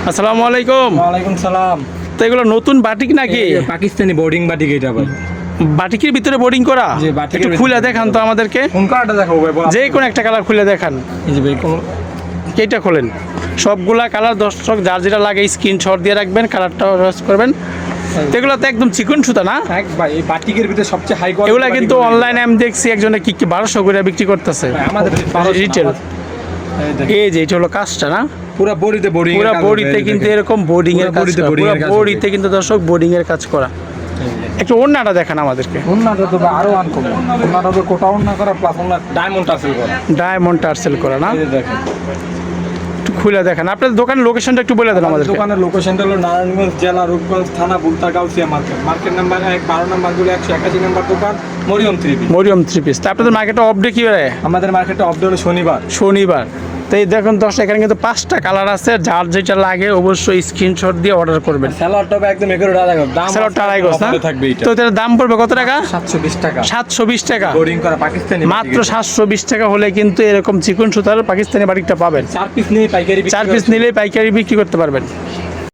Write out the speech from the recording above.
আসসালামু আলাইকুম। ওয়ালাইকুম সালাম। তো এগুলো নতুন বাটিক নাকি? পাকিস্তানি বোর্ডিং বাটিক এটা ভাই। বাটিকের ভিতরে বোর্ডিং করা? জি, বাটিকের একটু ভিতরে খুলে দেখান তো আমাদেরকে। কোন কালারটা দেখাবো ভাই? যে কোনো একটা কালার খুলে দেখান। এই যে ভাই কোন এইটা খোলেন। সবগুলা কালার দর্শক যার যেটা লাগে স্ক্রিনশট দিয়ে রাখবেন, কালারটা চয়েস করবেন। তো এগুলো তো একদম চিকন সুতা না? এক ভাই এই বাটিকের ভিতরে সবচেয়ে হাই কোয়ালিটি। এগুলা কিন্তু অনলাইনে আমি দেখছি একজনে কি 1200 করে বিক্রি করতেছে আমাদের রিটেল। এই যে এটা হলো কাজটা না, পুরো বডিতে বোর্ডিং, পুরো বডিতে কিন্তু এরকম বোর্ডিং এর কাজ করা, পুরো বডিতে কিন্তু দর্শক বোর্ডিং এর কাজ করা। একটু ওন্নাটা দেখান আমাদেরকে। ওন্নাটা তো ভাই আরো আনকমন। ওন্নাটা তো কোটা ওন্না করা প্লাস ওন্না ডায়মন্ড টাসেল করা। ডায়মন্ড টার্সেল করা না? এই যে দেখেন, একটু খুলে দেখান। আপনাদের দোকানের লোকেশনটা একটু বলে দেন আমাদেরকে। দোকানের লোকেশনটা হলো নারায়ণগঞ্জ জেলা, রূপগঞ্জ থানা, Bulta Gausia market. Market number 1, 12 number গুলো 181 নাম্বার দোকান, মরিয়ম 3 মরিয়ম 3 পিস। তা আপনাদের মার্কেটে অফ ডে কি বারে? আমাদের মার্কেটে অফ ডে হলো শনিবার। শনিবার। তো এই দেখুন দর্শক, এখানে কিন্তু 5টা কালার আছে, যার যেটা লাগে অবশ্যই স্ক্রিনশট দিয়ে অর্ডার করবেন। স্যালাডটা একদম 11 টাকা দাম। স্যালাডটা 2.5 গজ না? থাকবে এটা। তো এটার দাম পড়বে কত টাকা? 720 টাকা। 720 টাকা। বোর্ডিং করা পাকিস্তানি মাত্র 720 টাকা হলে কিন্তু এরকম চিকন সুতার পাকিস্তানি বাটিকটা পাবেন। 4 পিস নিয়ে পাইকারি 4 পিস নিলেই পাইকারি বিক্রি করতে পারবেন।